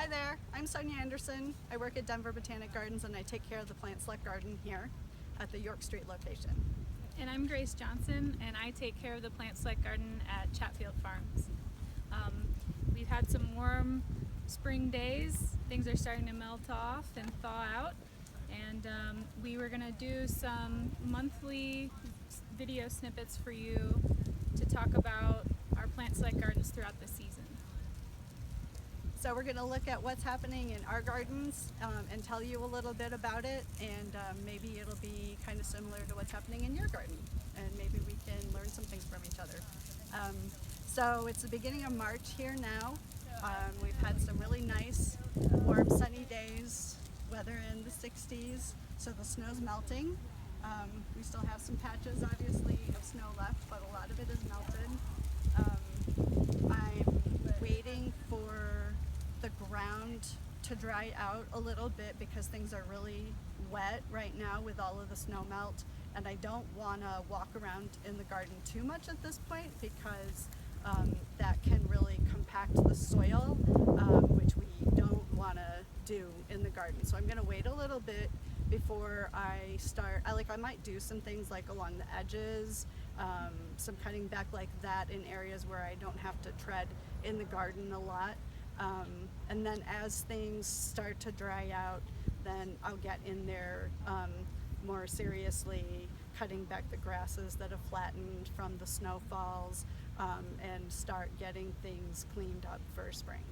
Hi there, I'm Sonya Anderson. I work at Denver Botanic Gardens and I take care of the Plant Select Garden here at the York Street location. And I'm Grace Johnson, and I take care of the Plant Select Garden at Chatfield Farms. We've had some warm spring days. Things are starting to melt off and thaw out, and we were going to do some monthly video snippets for you to talk about our Plant Select Gardens throughout the season. So we're going to look at what's happening in our gardens and tell you a little bit about it, and maybe it'll be kind of similar to what's happening in your garden, and maybe we can learn some things from each other. So it's the beginning of March here now. We've had some really nice warm sunny days, weather in the 60s, so the snow's melting. We still have some patches obviously of snow left, but a lot of it is melted. I'm waiting for the ground to dry out a little bit because things are really wet right now with all of the snow melt, and I don't want to walk around in the garden too much at this point because that can really compact the soil, which we don't want to do in the garden. So I'm going to wait a little bit before I start. I might do some things like along the edges, some cutting back like that in areas where I don't have to tread in the garden a lot. And then as things start to dry out, then I'll get in there more seriously, cutting back the grasses that have flattened from the snowfalls, and start getting things cleaned up for spring.